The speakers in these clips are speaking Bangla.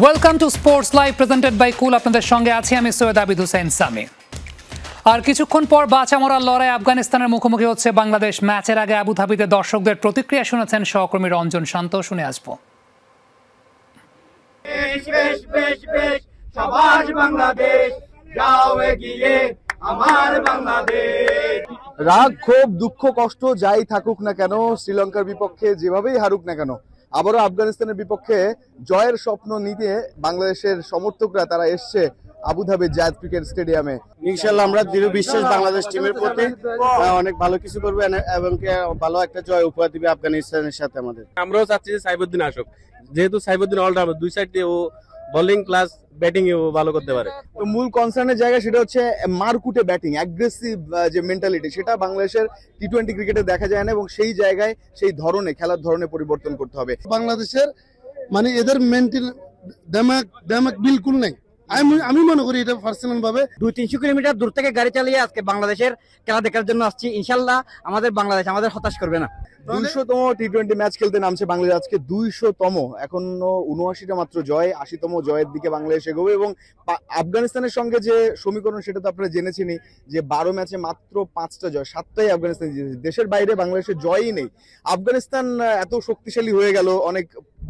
Welcome to sports live presented by cool. আপনাদের সঙ্গে আছি আমি সৈয়দ আবিদ হোসেন সামি। আর কিছুক্ষণ পর বাঁচা মরার লড়াই আফগানিস্তানের মুখোমুখি হচ্ছে বাংলাদেশ। ম্যাচের আগে আবুধাবিতে দর্শকদের প্রতিক্রিয়া শুনেছেন সহকর্মী রঞ্জন শান্ত। শুনে আসবো। রাগ, ক্ষোভ, দুঃখ, কষ্ট যাই থাকুক না কেন, শ্রীলঙ্কার বিপক্ষে যেভাবেই হারুক না কেন, আবারও আফগানিস্তানের বিপক্ষে জয়ের স্বপ্ন নিতে বাংলাদেশের সমর্থকরা তারা এসছে আবুধাবির জায়েদ ক্রিকেট স্টেডিয়ামে। ইনশাআল্লাহ আমরা দৃঢ় বিশ্বাস বাংলাদেশ টিমের প্রতি, অনেক ভালো কিছু করবে এবং ভালো একটা জয় উপহার দিবে আফগানিস্তানের সাথে আমাদের। আমরাও চাচ্ছি যে সাইফুদ্দিন আসুক, যেহেতু সাইফুদ্দিন অলরাউন্ডার, দুই সাইড দিয়ে ও বোলিং প্লাস ব্যাটিং এ ভালো করতে পারে। তো মূল কনসার্নের জায়গা সেটা হচ্ছে মারকুটে ব্যাটিং, অ্যাগ্রেসিভ যে মেন্টালিটি, সেটা বাংলাদেশের টি-20 ক্রিকেটে দেখা যায় না এবং সেই জায়গায় সেই ধরনে খেলার ধরনে পরিবর্তন করতে হবে। বাংলাদেশের মানে এদের মেন্টাল দেমাক বিলকুল নেই। আমি মনে করি এটা পার্সোনাল ভাবে 200-300 কিলোমিটার দূর থেকে গাড়ি চালিয়ে আজকে বাংলাদেশের খেলা দেখার জন্য আসছি। ইনশাল্লাহ আমাদের বাংলাদেশ আমাদের হতাশ করবে না। 200তম টি-20 ম্যাচ খেলতে নামছে বাংলাদেশ আজকে। 200তম, এখনো 79টা মাত্র জয়, 80তম জয়ের দিকে বাংলাদেশ এগোবে। এবং আফগানিস্তানের সঙ্গে যে সমীকরণ সেটা তো আপনারা জেনেছেনই, যে 12 ম্যাচে মাত্র 5টা জয়, 7টাই আফগানিস্তান জিতেছে। দেশের বাইরে বাংলাদেশের জয়ই নেই। আফগানিস্তান এত শক্তিশালী হয়ে গেল অনেক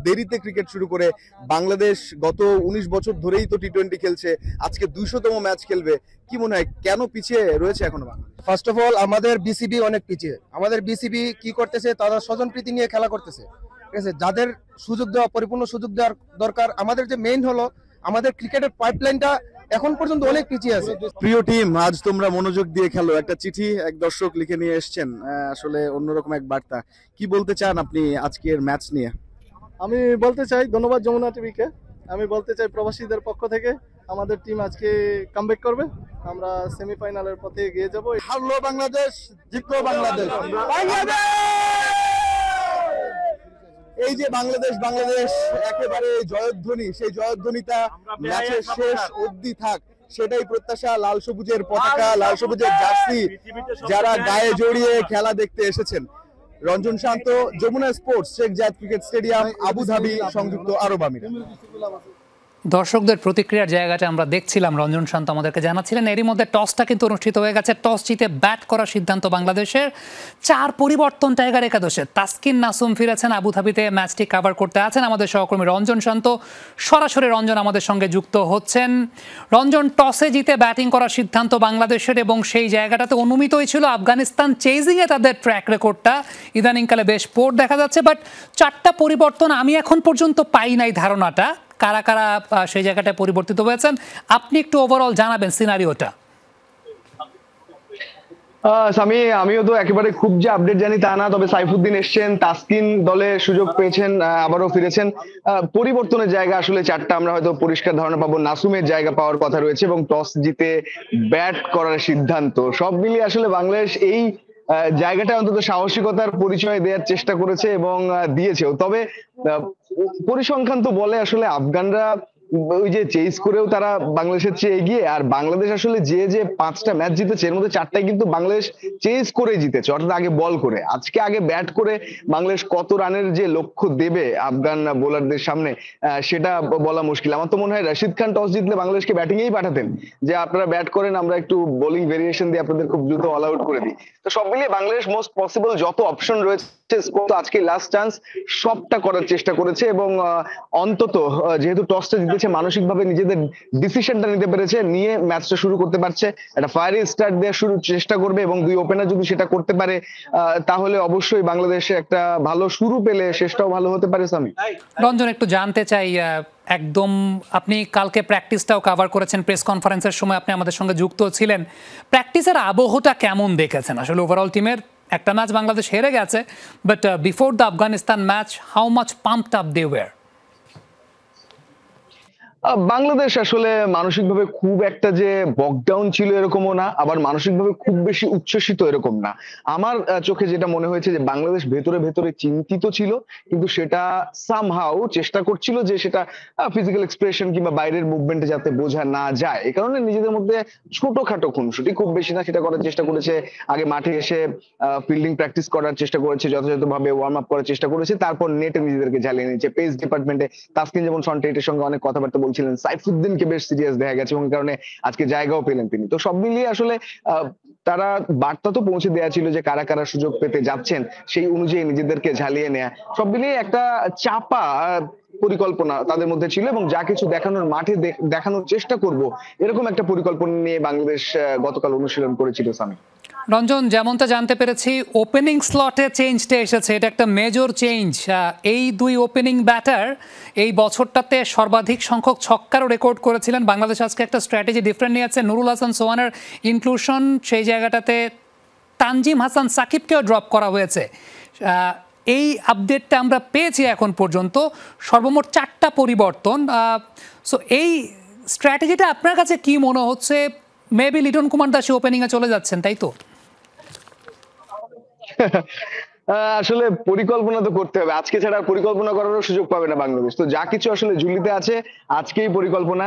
দেরিতে ক্রিকেট শুরু করে। বাংলাদেশ গত 19 বছর ধরেই তো টি-20 খেলছে, আজকে 200তম ম্যাচ খেলবে। কি মনে হয় কেন পিছিয়ে রয়েছে এখনো বাংলাদেশ? ফার্স্ট অফ অল আমাদের বিসিবি অনেক পিছিয়ে। আমাদের বিসিবি কি করতেছে, তারা স্বজনপ্রীতি নিয়ে খেলা করতেছে, ঠিক আছে। যাদের সুযোগ দেওয়া, পরিপূর্ণ সুযোগ দেওয়ার দরকার। আমাদের যে মেইন হলো আমাদের ক্রিকেটের পাইপলাইনটা এখন পর্যন্ত অনেক পিছিয়ে আছে। প্রিয় টিম, আজ তোমরা মনোযোগ দিয়ে খেলো। একটা চিঠি এক দর্শক লিখে নিয়ে এসেছেন, আসলে অন্যরকম এক বার্তা। কি বলতে চান আপনি আজকের ম্যাচ নিয়ে? আমি বলতে চাই ধন্যবাদ যমুনা টিভিকে। আমি বলতে চাই প্রবাসীদের পক্ষ থেকে আমাদের টিম আজকে কামব্যাক করবে। আমরা সেমিফাইনালের পথে এগিয়ে যাব। হারলো বাংলাদেশ, জিতলো বাংলাদেশ। এই যে বাংলাদেশ একেবারে জয়ধ্বনি, সেই জয়ধ্বনিটা ম্যাচের শেষ অবধি থাক, সেটাই প্রত্যাশা। লাল সবুজের পতাকা, লাল সবুজের জার্সি যারা গায়ে জড়িয়ে খেলা দেখতে এসেছেন। রঞ্জন শান্ত, যমুনা স্পোর্টস, শেখ জায়েদ ক্রিকেট স্টেডিয়াম, আবুধাবি, সংযুক্ত আরব আমিরাত। দর্শকদের প্রতিক্রিয়ার জায়গাটা আমরা দেখছিলাম, রঞ্জন শান্ত আমাদেরকে জানাচ্ছিলেন। এরই মধ্যে টসটা কিন্তু অনুষ্ঠিত হয়ে গেছে। টস জিতে ব্যাট করার সিদ্ধান্ত বাংলাদেশের। 4 পরিবর্তন টাইগার একাদশে। তাসকিন নাসুম ফিরেছেন আবুধাবিতে, ম্যাচটি কভার করতে আছেন আমাদের সহকর্মী রঞ্জন শান্ত। সরাসরি রঞ্জন আমাদের সঙ্গে যুক্ত হচ্ছেন। রঞ্জন, টসে জিতে ব্যাটিং করার সিদ্ধান্ত বাংলাদেশের এবং সেই জায়গাটাতে অনুমিতই ছিল আফগানিস্তান চেজিংয়ে তাদের ট্র্যাক রেকর্ডটা ইদানিংকালে বেশ পোর দেখা যাচ্ছে। বাট 4টা পরিবর্তন আমি এখন পর্যন্ত পাই নাই ধারণাটা কারা কারা সেই জায়গাটায় পরিবর্তিত হয়েছেন। আপনি একটু ওভারঅল জানাবেন সিনারিওটা। আমিও তো একেবারে খুব যে আপডেট জানি তা না, তবে সাইফুদ্দিন এসছেন, তাসকিন দলে সুযোগ পেয়েছেন, আবারও ফিরেছেন। পরিবর্তনের জায়গা আসলে 4টা আমরা হয়তো পরিষ্কার ধারণা পাবো। নাসুমের জায়গা পাওয়ার কথা রয়েছে এবং টস জিতে ব্যাট করার সিদ্ধান্ত। সব মিলিয়ে আসলে বাংলাদেশ এই জায়গাটা অন্তত সাহসিকতার পরিচয় দেওয়ার চেষ্টা করেছে এবং দিয়েছেও। তবে পরিসংখ্যান তো বলে আসলে আফগানরা ওই যে চেজ করেও তারা বাংলাদেশের চেয়ে এগিয়ে। আর বাংলাদেশ আসলে যে 5টা ম্যাচ জিতেছে এর মধ্যে 4টাই কিন্তু বাংলাদেশ চেজ করে জিতেছে, অর্থাৎ আগে বল করে। আজকে আগে ব্যাট করে বাংলাদেশ কত রানের যে লক্ষ্য দেবে আফগান বোলারদের সামনে সেটা বলা মুশকিল। আমার তো মনে হয় রশিদ খান টস জিতলে বাংলাদেশকে ব্যাটিংয়েই পাঠাতেন, যে আপনারা ব্যাট করেন, আমরা একটু বোলিং ভেরিয়েশন দিয়ে আপনাদের খুব দ্রুত অল আউট করে দিই। তো সব মিলিয়ে বাংলাদেশ মোস্ট পসিবল যত অপশন রয়েছে, আজকে লাস্ট চান্স, সবটা করার চেষ্টা করেছে এবং অন্তত যেহেতু টসটা জিতেছে মানসিকভাবে নিজেদের ডিসিশনটা নিতে পেরেছে, নিয়ে ম্যাচটা শুরু করতে পারছে। একটা ফায়ারি স্টার্ট দেওয়ার চেষ্টা করবে এবং 2 ওপেনার যদি সেটা করতে পারে তাহলে অবশ্যই বাংলাদেশে একটা ভালো শুরু পেলে শেষটাও ভালো হতে পারে। সামি, রঞ্জন, একটু জানতে চাই, একদম আপনি কালকে প্র্যাকটিসটাও কভার করেছেন, প্রেস কনফারেন্সের সময় আপনি আমাদের সঙ্গে যুক্ত ছিলেন। প্র্যাকটিসের আবহটা কেমন দেখেছেন? আসলে ওভারঅল টিমের একটা ম্যাচ বাংলাদেশ হেরে গেছে, but before the Afghanistan match how much pumped up they were? Bangladesh আসলে মানসিকভাবে খুব একটা যে বকডাউন ছিল এরকমও না, আবার মানসিকভাবে খুব বেশি উচ্ছ্বসিত এরকম না। আমার চোখে যেটা মনে হয়েছে যে বাংলাদেশ ভেতরে ভেতরে চিন্তিত ছিল, কিন্তু সেটা সামহাউ চেষ্টা করছিল যে সেটা ফিজিক্যাল এক্সপ্রেশন কিংবা বাইরের মুভমেন্টে যাতে বোঝা না যায়, এই কারণে নিজেদের মধ্যে ছোটখাটো খুনসুটি, খুব বেশি না, সেটা করার চেষ্টা করেছে। আগে মাঠে এসে ফিল্ডিং প্র্যাকটিস করার চেষ্টা করেছে, যথাযথভাবে ওয়ার্ম আপ করার চেষ্টা করেছে, তারপর নেটে নিজেদেরকে ঝালিয়ে নিয়েছে। পেস ডিপার্টমেন্টে তাসকিন যেমন ফ্রন্ট এইটের সঙ্গে অনেক কথাবার্তা বলছিলেন, সাইফুদ্দিনকে বেশ সিরিয়াস দেখা গেছে এবং এই কারণে আজকে জায়গাও পেলেন তিনি। তো সব মিলিয়ে আসলে তারা বার্তা তো পৌঁছে দেওয়া ছিল যে কারা কারা সুযোগ পেতে যাচ্ছেন, সেই অনুযায়ী নিজেদেরকে ঝালিয়ে নেয়া, সব মিলিয়ে একটা চাপা পরিকল্পনা তাদের মধ্যে ছিল এবং যা কিছু দেখানোর মাঠে দেখানোর চেষ্টা করব, এরকম একটা পরিকল্পনা নিয়ে বাংলাদেশ গতকাল অনুশীলন করেছিল। সামি, রঞ্জন, যেমনটা জানতে পেরেছি ওপেনিং স্লটে চেঞ্জটা এসেছে, এটা একটা মেজর চেঞ্জ। এই দুই ওপেনিং ব্যাটার এই বছরটাতে সর্বাধিক সংখ্যক ছক্কারও রেকর্ড করেছিলেন। বাংলাদেশ আজকে একটা স্ট্র্যাটেজি ডিফারেন্ট নিয়েছে, নুরুল হাসান সোহানের ইনক্লুশন, সেই জায়গাটাতে তানজিম হাসান সাকিবকেও ড্রপ করা হয়েছে। এই আপডেটটা আমরা পেয়েছি এখন পর্যন্ত, সর্বমোট 4টা পরিবর্তন। সো এই স্ট্র্যাটেজিটা আপনার কাছে কি মনে হচ্ছে? মেবি লিটন কুমার দাসী ওপেনিংয়ে চলে যাচ্ছেন, তাই তো? আসলে পরিকল্পনা তো করতে হবে, আজকে ছাড়া পরিকল্পনা করারও সুযোগ পাবে না বাংলাদেশ। তো যা কিছু আসলে ঝুলিতে আছে আজকেই পরিকল্পনা।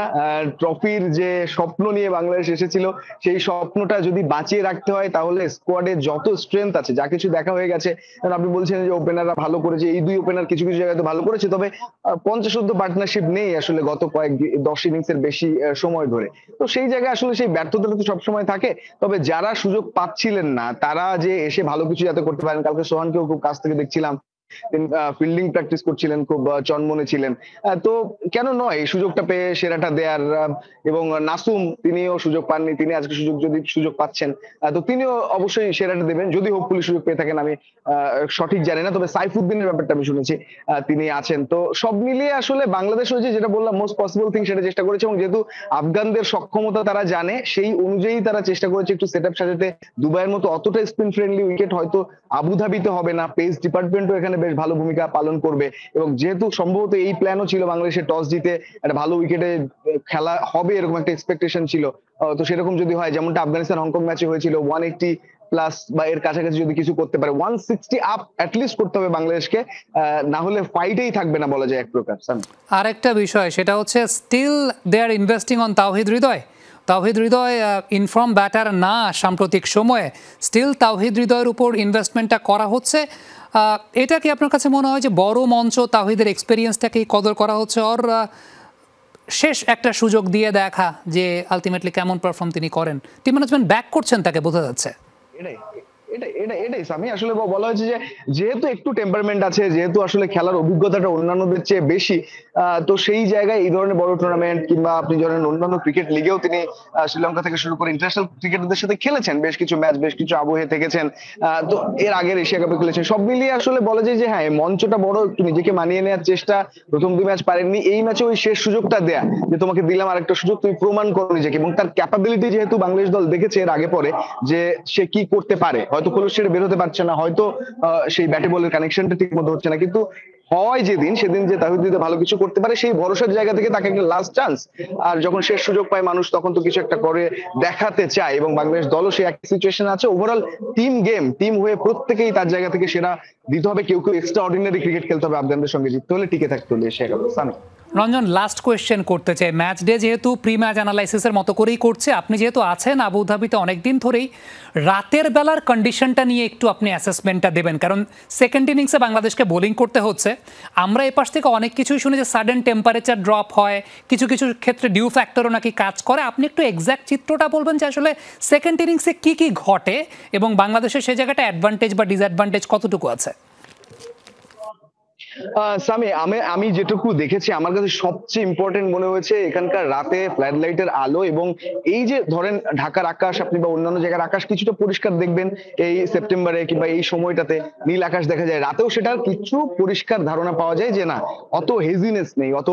ট্রফির যে স্বপ্ন নিয়ে বাংলাদেশ এসেছিল, সেই স্বপ্নটা যদি বাঁচিয়ে রাখতে হয় তাহলে স্কোয়াডে যত স্ট্রেংথ আছে, যা কিছু দেখা হয়ে গেছে, কারণ আপনি বলছেন যে ওপেনাররা ভালো করেছে, এই দুই ওপেনার কিছু কিছু জায়গায় তো ভালো করেছে, তবে 50-50 পার্টনারশিপ নেই আসলে গত 10 ইনিংসের বেশি সময় ধরে। তো সেই জায়গায় আসলে সেই ব্যর্থতাটা তো সবসময় থাকে। তবে যারা সুযোগ পাচ্ছিলেন না তারা যে এসে ভালো কিছু যাতে করতে পারেন, কালকে সোহানকেও খুব কাছ থেকে দেখছিলাম, ফিল্ডিং প্র্যাকটিস করছিলেন, খুব চনমনে ছিলেন। তো কেন নয় এই সুযোগটা পেয়ে সেরাটা দেয়ার। এবং নাসুম, তিনিও সুযোগ পাননি, তিনি আজকে সুযোগ পাচ্ছেন, তো তিনিও অবশ্যই সেরাটা দেবেন, যদি হোপফুলি সুযোগ পেয়ে থাকেন। আমি সঠিক জানি না, তবে সাইফুদ্দিনের ব্যাপারটা আমি শুনেছি তিনি আছেন। তো সব মিলিয়ে আসলে বাংলাদেশ হয়েছে যেটা বললাম মোস্ট পসিবল থিং সেটা চেষ্টা করেছে, এবং যেহেতু আফগানদের সক্ষমতা তারা জানে, সেই অনুযায়ী তারা চেষ্টা করেছে একটু সেট আপ সাজাতে। দুবাইয়ের মতো অতটা স্পিন ফ্রেন্ডলি উইকেট হয়তো আবুধাবিতে হবে না, পেস ডিপার্টমেন্টও এখানে বেশ ভালো ভূমিকা পালন করবে, এবং যেহেতু সম্ভবত এই প্ল্যানও ছিল বাংলাদেশের টস জিতে একটা ভালো উইকেটে খেলা হবে এরকম একটা এক্সপেকটেশন ছিল। তো সেরকম যদি হয়, যেমনটা আফগানিস্তান হংকং ম্যাচে হয়েছিল, 180 প্লাস বা এর কাছাকাছি যদি কিছু করতে পারে, 160 আপ অ্যাটলিস্ট করতে হবে বাংলাদেশকে, না হলে ফাইটেই থাকবে না বলা যায় এক প্রকার। আরেকটা বিষয় সেটা হচ্ছে still they are investing on Towhid Hridoy. Towhid Hridoy inform batter না সাম্প্রতিক সময়ে, স্টিল তাওহিদ হৃদয়ের উপর ইনভেস্টমেন্টটা করা হচ্ছে। এটা কি আপনার কাছে মনে হয় যে বড় মঞ্চ তাওহিদের এক্সপিরিয়েন্সটাকেই কদর করা হচ্ছে, ওর শেষ একটা সুযোগ দিয়ে দেখা যে আলটিমেটলি কেমন পারফর্ম তিনি করেন? টিম ম্যানেজমেন্ট ব্যাক করছেন তাকে, বোঝা যাচ্ছে। এটাই আমি আসলে বলা হয়েছে যে যেহেতু একটু টেম্পারমেন্ট আছে, যেহেতু আসলে খেলার অভিজ্ঞতাটা অন্যান্যদের চেয়ে বেশি, তো সেই জায়গায় এই ধরনের বড় টুর্নামেন্ট কিংবা আপনি ধরেন অন্যান্য ক্রিকেট লিগেও তিনি শ্রীলঙ্কা থেকে শুরু করে ইন্টারন্যাশনাল ক্রিকেটারদের সাথে খেলেছেন, বেশ কিছু ম্যাচ, বেশ কিছু আবহে থেকেছেন, তো এর আগের এশিয়া কাপে খেলেছেন। সব মিলিয়ে আসলে বলা যায় যে হ্যাঁ, মঞ্চটা বড়, একটু নিজেকে মানিয়ে নেওয়ার চেষ্টা। প্রথম 2 ম্যাচ পারেননি, এই ম্যাচে ওই শেষ সুযোগটা দেয়া যে তোমাকে দিলাম আরেকটা সুযোগ, তুমি প্রমাণ করো নিজেকে, এবং তার ক্যাপাবিলিটি যেহেতু বাংলাদেশ দল দেখেছে এর আগে পরে যে সে কি করতে পারে, হয়তো খোলস ছেড়ে বের হতে পারছে না, হয়তো সেই ব্যাটে বলের কানেকশনটা ঠিক মতো হচ্ছে না, কিন্তু হয় সেদিন যে তাহিদ ভালো কিছু করতে পারে, সেই ভরসার জায়গা থেকে তাকে একটা লাস্ট চান্স, আর যখন শেষ সুযোগ পায় মানুষ তখন তো কিছু একটা করে দেখাতে চায়, এবং বাংলাদেশ দলও সেই একই সিচুয়েশন আছে। ওভারঅল টিম হয়ে প্রত্যেকেই তার জায়গা থেকে সেরা দিতে হবে, কেউ এক্সট্রা অর্ডিনারি ক্রিকেট খেলতে হবে আফগানদের সঙ্গে জিততে হলে, টিকে থাকতে হলে। এশিয়া কাপে সামি, রঞ্জন, লাস্ট কোয়েশ্চেন করতে চাই। ম্যাচ ডে যেহেতু প্রি ম্যাচ অ্যানালাইসিসের মতো করেই করছে, আপনি যেহেতু আছেন আবুধাবিতে অনেকদিন ধরেই, রাতের বেলার কন্ডিশনটা নিয়ে একটু আপনি অ্যাসেসমেন্টটা দেবেন, কারণ সেকেন্ড ইনিংসে বাংলাদেশকে বোলিং করতে হচ্ছে। আমরা এপাশ থেকে অনেক কিছুই শুনি যে সাডেন টেম্পারেচার ড্রপ হয়, কিছু কিছু ক্ষেত্রে ডিউ ফ্যাক্টরও নাকি কাজ করে। আপনি একটু এক্স্যাক্ট চিত্রটা বলবেন যে আসলে সেকেন্ড ইনিংসে কি কি ঘটে এবং বাংলাদেশের সেই জায়গাটা অ্যাডভান্টেজ বা ডিসঅ্যাডভান্টেজ কতটুকু আছে? সামি, আমি যেটুকু দেখেছি আমার কাছে সবচেয়ে ইম্পর্টেন্ট মনে হয়েছে এখানকার রাতে ফ্ল্যাড লাইটের আলো, এবং এই যে ধরেন ঢাকার আকাশ আপনি বা অন্যান্য জায়গার আকাশ কিছুটা পরিষ্কার দেখবেন এই সেপ্টেম্বরে কিংবা এই সময়টাতে নীল আকাশ দেখা যায়, রাতেও সেটার কিছু পরিষ্কার ধারণা পাওয়া যায় যে না অত হেজিনেস নেই, অত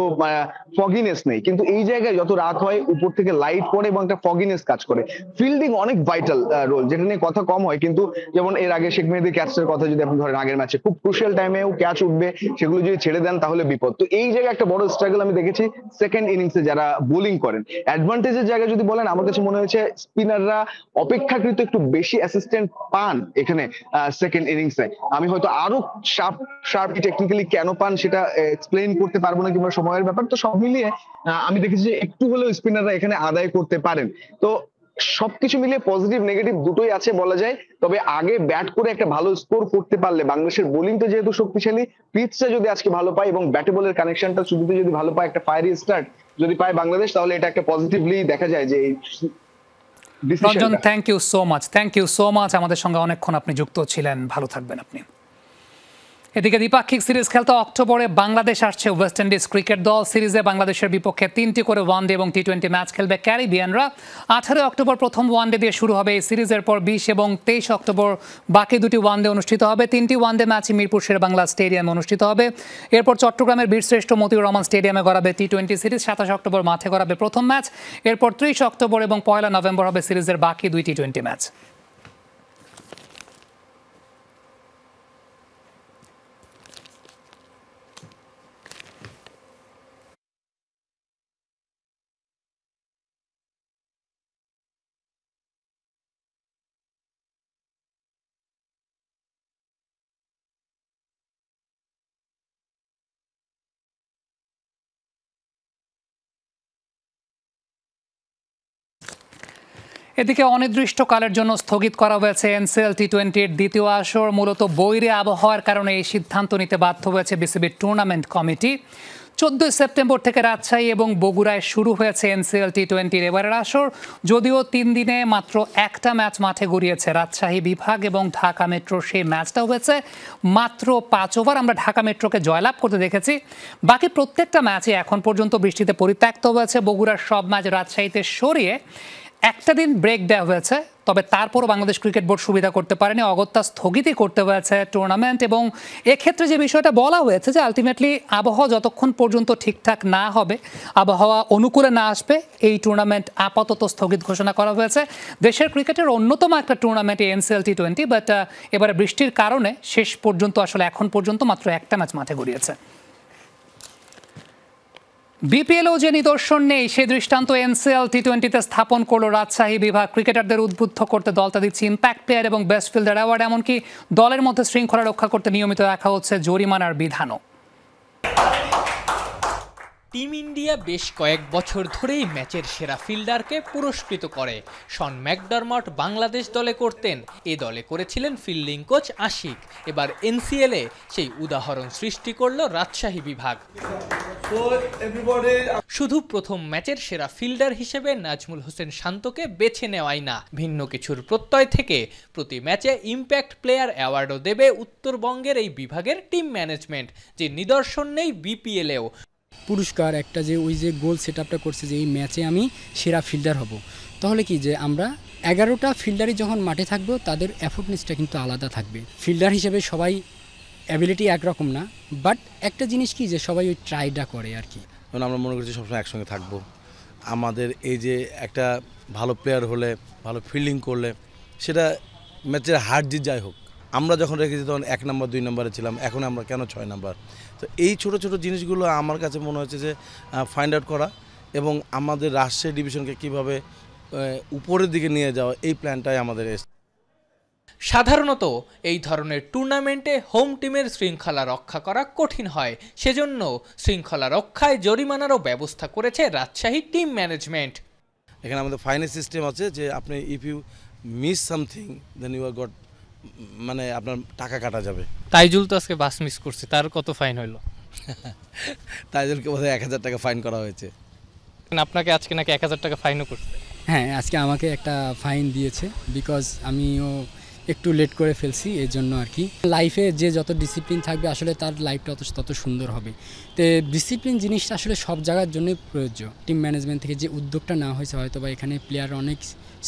ফগিনেস নেই। কিন্তু এই জায়গায় যত রাত হয় উপর থেকে লাইট পড়ে এবং একটা ফগিনেস কাজ করে। ফিল্ডিং অনেক ভাইটাল রোল, যেটা নিয়ে কথা কম হয়, কিন্তু যেমন এর আগে শেখ মেহেদী ক্যাচের কথা যদি আপনি ধরেন, আগের ম্যাচে খুব ক্রুশিয়াল টাইমেও ক্যাচ উঠবে, সেগুলো যদি ছেড়ে দেন তাহলে বিপদ। তো এই জায়গায় একটা বড় স্ট্রাগল আমি দেখেছি সেকেন্ড ইনিংসে যারা বোলিং করেন। অ্যাডভান্টেজের জায়গায় যদি বলেন, আমার কাছে মনে হয়েছে স্পিনাররা অপেক্ষাকৃত একটু বেশি অ্যাসিস্ট্যান্ট পান এখানে সেকেন্ড ইনিংসে। আমি হয়তো আরো শার্প টেকনিক্যালি কেন পান সেটা এক্সপ্লেইন করতে পারবো না, কিংবা সময়ের ব্যাপার। তো সব মিলিয়ে আমি দেখেছি যে একটু হলেও স্পিনাররা এখানে আদায় করতে পারেন। তো সবকিছু মিলিয়ে পজিটিভ নেগেটিভ দুটোই আছে বলা যায়। তবে আগে ব্যাট করে একটা ভালো স্কোর করতে পারলে, বাংলাদেশের বোলিং তো যেহেতু শক্তিশালী, পিচটা যদি আজকে ভালো পায় এবং ব্যাটে বলের কানেকশনটা শুরুতে যদি ভালো পায়, একটা ফায়ারি স্টার্ট যদি পায় বাংলাদেশ, তাহলে এটা একটা পজিটিভলি দেখা যায় যে এই Ranjan, thank you so much আমাদের সঙ্গে অনেকক্ষণ আপনি যুক্ত ছিলেন। ভালো থাকবেন আপনি। এদিকে দ্বিপাক্ষিক সিরিজ খেলতে অক্টোবরে বাংলাদেশ আসছে ওয়েস্ট ইন্ডিজ ক্রিকেট দল। সিরিজে বাংলাদেশের বিপক্ষে 3টি করে ওয়ানডে এবং টি-20 ম্যাচ খেলবে ক্যারিবিয়ানরা। 18 অক্টোবর প্রথম ওয়ানডে দিয়ে শুরু হবে এই সিরিজের পর 20 এবং 23 অক্টোবর বাকি দুটি ওয়ানডে অনুষ্ঠিত হবে। 3টি ওয়ানডে ম্যাচই মিরপুর শেরেবাংলা স্টেডিয়ামে অনুষ্ঠিত হবে। এরপর চট্টগ্রামের বীরশ্রেষ্ঠ মতিউর রহমান স্টেডিয়ামে গড়াবে টি-20 সিরিজ। 27 অক্টোবর মাঠে গড়াবে প্রথম ম্যাচ। এরপর 30 অক্টোবর এবং 1 নভেম্বর হবে সিরিজের বাকি দুই টি-20 ম্যাচ। এদিকে অনির্দিষ্টকালের জন্য স্থগিত করা হয়েছে এনসিএল টি-20-র দ্বিতীয় আসর। মূলত বৈরী আবহাওয়ার কারণে এই সিদ্ধান্ত নিতে বাধ্য হয়েছে বিসিবির টুর্নামেন্ট কমিটি। 14 সেপ্টেম্বর থেকে রাজশাহী এবং বগুড়ায় শুরু হয়েছে এনসিএল টি-20-র এবারের আসর। যদিও 3 দিনে মাত্র একটা ম্যাচ মাঠে গড়িয়েছে রাজশাহী বিভাগ এবং ঢাকা মেট্রোর সেই ম্যাচটা হয়েছে মাত্র 5 ওভার। আমরা ঢাকা মেট্রোকে জয়লাভ করতে দেখেছি। বাকি প্রত্যেকটা ম্যাচই এখন পর্যন্ত বৃষ্টিতে পরিত্যক্ত হয়েছে। বগুড়ার সব ম্যাচ রাজশাহীতে সরিয়ে একটা দিন ব্রেক দেওয়া হয়েছে। তবে তারপরও বাংলাদেশ ক্রিকেট বোর্ড সুবিধা করতে পারেনি, অগত্যা স্থগিতই করতে হয়েছে টুর্নামেন্ট। এবং এক্ষেত্রে যে বিষয়টা বলা হয়েছে যে আলটিমেটলি আবহাওয়া যতক্ষণ পর্যন্ত ঠিকঠাক না হবে, আবহাওয়া অনুকূলে না আসবে, এই টুর্নামেন্ট আপাতত স্থগিত ঘোষণা করা হয়েছে। দেশের ক্রিকেটের অন্যতম একটা টুর্নামেন্ট এনসিএল টি-20, বাট এবারে বৃষ্টির কারণে শেষ পর্যন্ত আসলে এখন পর্যন্ত মাত্র একটা ম্যাচ মাঠে গড়িয়েছে। বিপিএলও যে নিদর্শন নেই সে দৃষ্টান্ত এনসিএল টি-20-তে স্থাপন করলো রাজশাহী বিভাগ। ক্রিকেটারদের উদ্বুদ্ধ করতে দলটা দিচ্ছে ইম্প্যাক্ট প্লেয়ার এবং বেস্ট ফিল্ডার অ্যাওয়ার্ড। এমনকি দলের মধ্যে শৃঙ্খলা রক্ষা করতে নিয়মিত রাখা হচ্ছে জরিমানার বিধানও। টিম ইন্ডিয়া বেশ কয়েক বছর ধরেই ম্যাচের সেরা ফিল্ডারকে পুরস্কৃত করে। শন ম্যাকডারমট বাংলাদেশ দলে করতেন, এ দলে করেছিলেন ফিল্ডিং কোচ আশিক। এবার এনসিএলে সেই উদাহরণ সৃষ্টি করল রাজশাহী বিভাগ। শুধু প্রথম ম্যাচের সেরা ফিল্ডার হিসেবে নাজমুল হোসেন শান্তকে বেছে নেওয়াই না, ভিন্ন কিছুর প্রত্যয় থেকে প্রতি ম্যাচে ইম্প্যাক্ট প্লেয়ার অ্যাওয়ার্ডও দেবে উত্তরবঙ্গের এই বিভাগের টিম ম্যানেজমেন্ট, যে নিদর্শন নেই বিপিএলেও। পুরস্কার একটা যে ওই যে গোল সেট আপটা করছে যে এই ম্যাচে আমি সেরা ফিল্ডার হব, তাহলে কি যে আমরা 11টা ফিল্ডারই যখন মাঠে থাকবো তাদের এফোর্টনেসটা কিন্তু আলাদা থাকবে। ফিল্ডার হিসেবে সবাই অ্যাবিলিটি একরকম না, বাট একটা জিনিস কি যে সবাই ওই ট্রাইটা করে আর কি। কারণ আমরা মনে করছি সবসময় একসঙ্গে থাকবো। আমাদের এই যে একটা ভালো প্লেয়ার হলে, ভালো ফিল্ডিং করলে, সেটা ম্যাচের হার জিত যাই হোক, আমরা যখন রেখেছি তখন 1 নম্বর 2 নম্বরে ছিলাম, এখন আমরা কেন 6 নম্বর। তো এই ছোট ছোট জিনিসগুলো আমার কাছে মনে হচ্ছে যে ফাইন্ড আউট করা এবং আমাদের রাজশাহী ডিভিশনকে কিভাবে উপরের দিকে নিয়ে যাওয়া, এই প্ল্যানটাই আমাদের। সাধারণত এই ধরনের টুর্নামেন্টে হোম টিমের শৃঙ্খলা রক্ষা করা কঠিন হয়, সেজন্য শৃঙ্খলা রক্ষায় জরিমানারও ব্যবস্থা করেছে রাজশাহী টিম ম্যানেজমেন্ট। এখানে আমাদের ফাইনের সিস্টেম আছে যে আপনি if you miss something then you are got, মানে আপনার টাকা কাটা যাবে। তাইজুল তো আজকে বাস মিস করছে, তার কত ফাইন হইলো? তাইজুলকে বোধহয় 1000 টাকা ফাইন করা হয়েছে। আপনাকে আজকে নাকি 1000 টাকা ফাইনও করছে? হ্যাঁ, আজকে আমাকে একটা ফাইন দিয়েছে, বিকজ আমিও একটু লেট করে ফেলছি, এই জন্য আর কি। লাইফে যে যত ডিসিপ্লিন থাকবে আসলে তার লাইফটা তত সুন্দর হবে। তো ডিসিপ্লিন জিনিসটা আসলে সব জায়গার জন্যই প্রয়োজ্য। টিম ম্যানেজমেন্ট থেকে যে উদ্যোগটা নেওয়া হয়েছে, হয়তো বা এখানে প্লেয়ার অনেক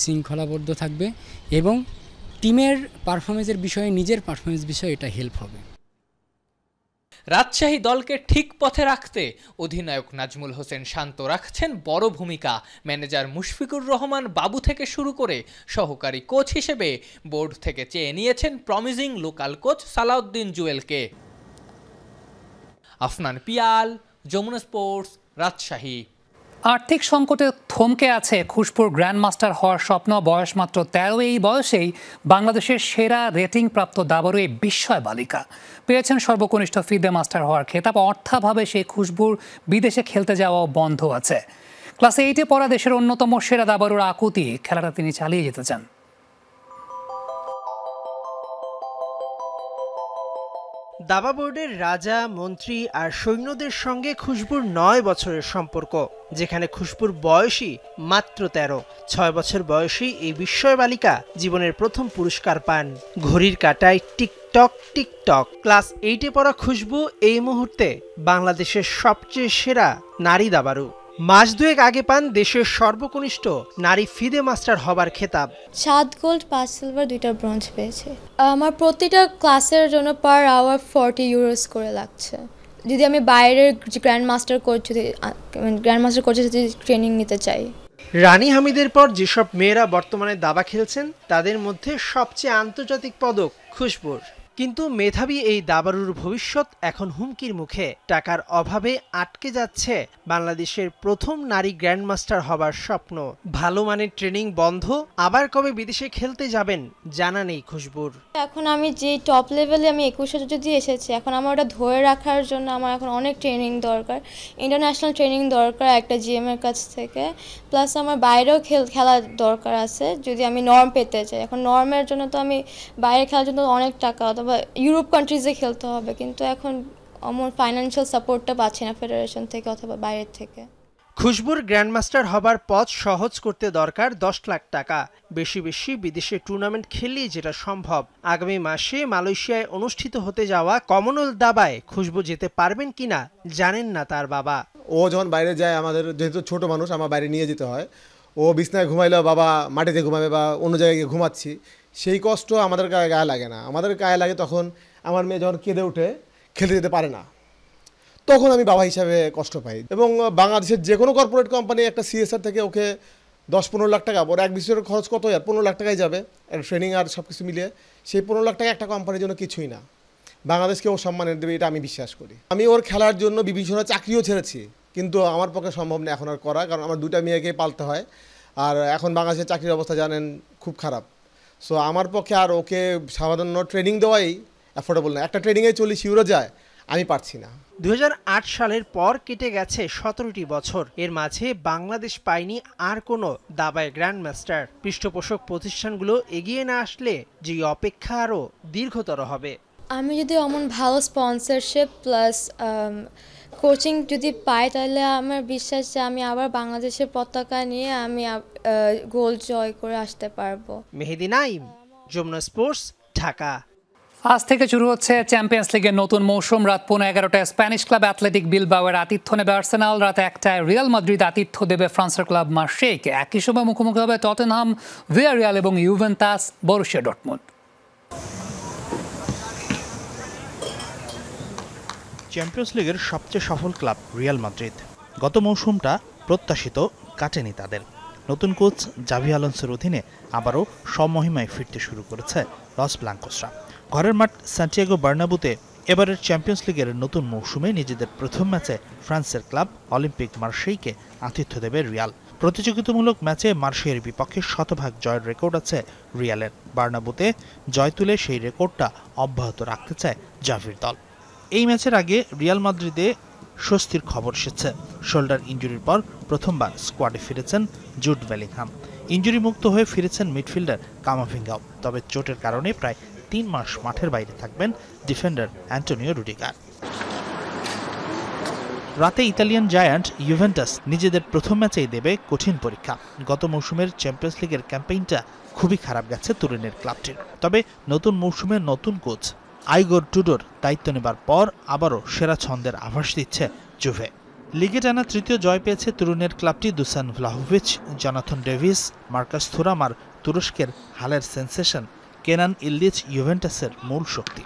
শৃঙ্খলাবদ্ধ থাকবে এবং টিমের পারফরমেন্সের বিষয়ে, নিজের পারফরমেন্স বিষয়ে এটা হেল্প হবে। রাজশাহী দলকে ঠিক পথে রাখতে অধিনায়ক নাজমুল হোসেন শান্ত রাখছেন বড় ভূমিকা। ম্যানেজার মুশফিকুর রহমান বাবু থেকে শুরু করে সহকারী কোচ হিসেবে বোর্ড থেকে চেয়ে নিয়েছেন প্রমিজিং লোকাল কোচ সালাউদ্দিন জুয়েলকে। আফনান পিয়াল, যমুনা স্পোর্টস, রাজশাহী। আর্থিক সংকটে থমকে আছে খুশবুর গ্র্যান্ডমাস্টার হওয়ার স্বপ্ন। বয়স মাত্র 13। এই বয়সেই বাংলাদেশের সেরা রেটিং প্রাপ্ত দাবারু এই বিস্ময় বালিকা পেয়েছেন সর্বকনিষ্ঠ ফিদে মাস্টার হওয়ার খেতাব। অর্থাভাবে সেই খুশবুর বিদেশে খেলতে যাওয়াও বন্ধ আছে। ক্লাস 8-এ পড়া দেশের অন্যতম সেরা দাবারুর আকুতি, খেলাটা তিনি চালিয়ে যেতে চান। দাবা বোর্ডের রাজা, মন্ত্রী আর সৈন্যদের সঙ্গে খুশবুর 9 বছরের সম্পর্ক, যেখানে খুশবুর বয়সই মাত্র 13। 6 বছর বয়সেই এই বিস্ময় বালিকা জীবনের প্রথম পুরস্কার পান। ঘড়ির কাঁটায় টিকটক টিকটক। ক্লাস 8-এ পড়া খুশবু এই মুহূর্তে বাংলাদেশের সবচেয়ে সেরা নারী দাবারু। মাস দুয়েক আগে পান দেশের সর্বকনিষ্ঠ নারী ফিদে মাস্টার হবার খেতাব। 7 গোল্ড 5 সিলভার 2টা ব্রোঞ্জ পেয়েছে। আমার প্রতিটা ক্লাসের জন্য পার আওয়ার 40 ইউরোস করে লাগছে। যদি আমি বাইরের গ্র্যান্ড মাস্টার কোচ যদি ট্রেনিং নিতে চাই। রানী হামিদের পর যেসব মেয়েরা বর্তমানে দাবা খেলছেন তাদের মধ্যে সবচেয়ে আন্তর্জাতিক পদক খুশবুর। কিন্তু মেধাবী এই দাবারুর ভবিষ্যৎ এখন হুমকির মুখে। টাকার অভাবে আটকে যাচ্ছে বাংলাদেশের প্রথম নারী গ্র্যান্ডমাস্টার হবার স্বপ্ন। ভালো মানের ট্রেনিং বন্ধ, আবার কবে বিদেশে খেলতে যাবেন জানা নেই খুশবুর। এখন আমি যে টপ লেভেলে আমি 21 যদি এসেছি, এখন আমার ওটা ধরে রাখার জন্য আমার এখন অনেক ট্রেনিং দরকার, ইন্টারন্যাশনাল ট্রেনিং দরকার একটা জিএম এর কাছ থেকে। প্লাস আমার বাইরেও খেলার দরকার আছে যদি আমি নর্ম পেতে চাই। এখন নর্মের জন্য তো আমি বাইরে খেলার জন্য অনেক টাকা অথবা ইউরোপ কান্ট্রিজে খেলতে হবে, কিন্তু এখন আমার ফাইন্যান্সিয়াল সাপোর্টটা পাচ্ছি না ফেডারেশন থেকে অথবা বাইরের থেকে। খুশবুর গ্র্যান্ডমাস্টার হবার পথ সহজ করতে দরকার 10 লাখ টাকা। বেশি বেশি বিদেশে টুর্নামেন্ট খেললেই যেটা সম্ভব। আগামী মাসে মালয়েশিয়ায় অনুষ্ঠিত হতে যাওয়া কমনওয়েলথ দাবায় খুশবু যেতে পারবেন কিনা জানেন না তার বাবা। ও যখন বাইরে যায়, আমাদের যেহেতু ছোট মানুষ আমার বাইরে নিয়ে যেতে হয়, ও বিছনায় ঘুমাইলেও বাবা মাটিতে ঘুমাবে বা অন্য জায়গায় গিয়ে ঘুমাচ্ছি, সেই কষ্ট আমাদের গায়ে লাগে না। আমাদের গায়ে লাগে তখন আমার মেয়ে যখন কেঁদে উঠে খেলতে যেতে পারে না, তখন আমি বাবা হিসাবে কষ্ট পাই। এবং বাংলাদেশের যে কোনো কর্পোরেট কোম্পানি একটা সিএসআর থেকে ওকে 10-15 লাখ টাকা, ওর এক বছরের খরচ কত, আর 15 লাখ টাকাই যাবে ট্রেনিং আর সব কিছু মিলিয়ে। সেই 15 লাখ টাকা একটা কোম্পানির জন্য কিছুই না। বাংলাদেশকে ও সম্মানের দেবে, এটা আমি বিশ্বাস করি। আমি ওর খেলার জন্য বিভীষণা চাকরিও ছেড়েছি, কিন্তু আমার পক্ষে সম্ভব না এখন আর করা, কারণ আমার 2টা মেয়েকে পালতে হয়। আর এখন বাংলাদেশের চাকরির অবস্থা জানেন খুব খারাপ। সো আমার পক্ষে আর ওকে সাধারণ ট্রেনিং দেওয়াই অ্যাফোর্ডেবল না। একটা ট্রেনিংয়ে 40 ইউরো যায়, আমি পারছি না। 2008 সালের পর কেটে গেছে 17টি বছর। এর মাঝে বাংলাদেশ পায়নি আর কোনো দাবায় গ্র্যান্ডমাস্টার। পৃষ্ঠপোষক প্রতিষ্ঠানগুলো এগিয়ে না আসলে যে অপেক্ষা আরও দীর্ঘতর হবে। আমি যদি এমন ভালো স্পন্সরশিপ প্লাস কোচিং যদি পাই, তাহলে আমার বিশ্বাস যে আমি আবার বাংলাদেশের পতাকা নিয়ে আমি গোল্ড জয় করে আসতে পারবো। মেহেদি নাইম, যমুনা স্পোর্টস, ঢাকা। আজ থেকে শুরু হচ্ছে চ্যাম্পিয়ন্স লিগের নতুন মৌসুম। রাত 11:15টায় স্প্যানিশ ক্লাব অ্যাথলেটিক বিলবাওয়ের আতিথ্য নেবে আর্সেনাল। রাত 1টায় রিয়াল মাদ্রিদ আতিথ্য দেবে ফ্রান্সের ক্লাব মার্শেইকে। একই সময় মুখোমুখি হবে টটেনহাম, ভিয়ারিয়াল এবং ইউভেন্টাস, বরুসিয়া ডর্টমুন্ড। চ্যাম্পিয়ন্স লিগের সবচেয়ে সফল ক্লাব রিয়াল মাদ্রিদ গত মৌসুমটা প্রত্যাশিত কাটেনি তাদের। নতুন কোচ জাভি আলোনসোর অধীনে আবারও সমমহিমায় ফিরতে শুরু করেছে লস ব্লাঙ্কোসরা। ঘরের মাঠ সান্টিয়াগো বার্নাবুতে এবারের চ্যাম্পিয়ন্স লিগের নতুন মৌসুমে নিজেদের প্রথম ম্যাচে ফ্রান্সের ক্লাব অলিম্পিক মার্শেইকে আতিথ্য দেবে রিয়াল। প্রতিযোগিতামূলক ম্যাচে মার্শেইয়ের বিপক্ষে 100% জয়ের রেকর্ড আছে রিয়ালের। বার্নাবুতে জয় তুলে সেই রেকর্ডটা অব্যাহত রাখতে চায় জাভির দল। এই ম্যাচের আগে রিয়াল মাদ্রিদে স্বস্তির খবর এসেছে। শোল্ডার ইনজুরির পর প্রথমবার স্কোয়াডে ফিরেছেন জুড বেলিংহাম। ইনজুরি মুক্ত হয়ে ফিরেছেন মিডফিল্ডার কামাভিঙ্গাও। তবে চোটের কারণে প্রায় 3 মাস মাঠের বাইরে থাকবেন ডিফেন্ডার অ্যান্টোনিও রুডিগার। রাতে ইতালিয়ান জায়ান্ট ইউভেন্টাস নিজেদের প্রথম ম্যাচেই দেবে কঠিন পরীক্ষা। গত মৌসুমের চ্যাম্পিয়ন্স লিগের ক্যাম্পেইনটা খুবই খারাপ গেছে তুরিনের ক্লাবটির। তবে নতুন মৌসুমে নতুন কোচ আইগোর টুডোর দায়িত্ব নেবার পর আবারও সেরা ছন্দের আভাস দিচ্ছে জুভে। লিগে টানা তৃতীয় জয় পেয়েছে তুরুনের ক্লাবটি। Dusan Vlahovic, Jonathan Davis, Marcus Thuram আর তুরস্কের হালের সেন্সেশন কেনান ইলদিচ ইউভেন্টাসের মূল শক্তি।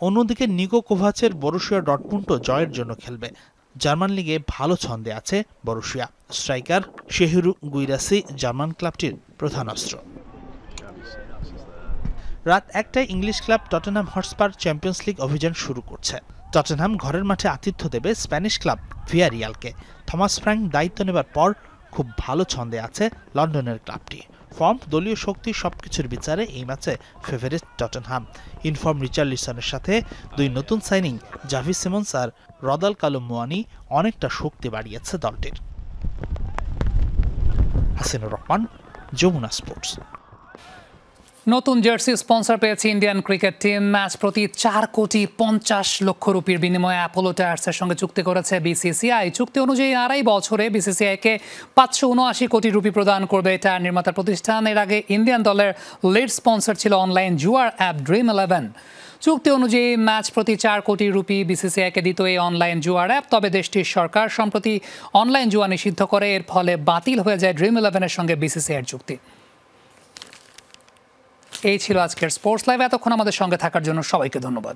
অন্যদিকে নিকো কোভাচের বরুসিয়া ডর্টমুন্ডও জয়ের জন্য খেলবে। জার্মান লিগে ভালো ছন্দে আছে Borussia. Striker Serhou Guirassy German ক্লাবটির প্রধান অস্ত্র। রাত 1টায় English club Tottenham Hotspur Champions League অভিযান শুরু করছে। টটেনহাম ঘরের মাঠে আতিথ্য দেবে স্প্যানিশ ক্লাব ভিয়ারিয়ালকে। থমাস ফ্র্যাঙ্ক দায়িত্ব নেবার পর খুব ভালো ছন্দে আছে লন্ডনের ক্লাবটি। ফর্ম, দলীয় শক্তি সবকিছুর বিচারে এই ম্যাচে ফেভারিট টটেনহাম। ইনফর্ম রিচার্লিসনের সাথে দুই নতুন সাইনিং জাভি সিমন্স আর রদাল কালুমুয়ানি অনেকটা শক্তি বাড়িয়েছে দলটির। হাসিনুর রহমান, যমুনা স্পোর্টস। নতুন জার্সি স্পন্সর পেয়েছে ইন্ডিয়ান ক্রিকেট টিম। ম্যাচ প্রতি 4,50,00,000 রুপির বিনিময়ে অ্যাপোলো টায়ার্সের সঙ্গে চুক্তি করেছে বিসিসিআই। চুক্তি অনুযায়ী 2.5 বছরে বিসিসিআইকে 579 কোটি রুপি প্রদান করবে টায়ার নির্মাতা প্রতিষ্ঠান। এর আগে ইন্ডিয়ান দলের লিড স্পন্সর ছিল অনলাইন জুয়ার অ্যাপ Dream11। চুক্তি অনুযায়ী ম্যাচ প্রতি 4 কোটি রুপি বিসিসিআইকে দিত এই অনলাইন জুয়ার অ্যাপ। তবে দেশটির সরকার সম্প্রতি অনলাইন জুয়া নিষিদ্ধ করে। এর ফলে বাতিল হয়ে যায় Dream11-এর সঙ্গে বিসিসিআইয়ের চুক্তি। এই ছিল আজকের স্পোর্টস লাইভ। এতক্ষণ আমাদের সঙ্গে থাকার জন্য সবাইকে ধন্যবাদ।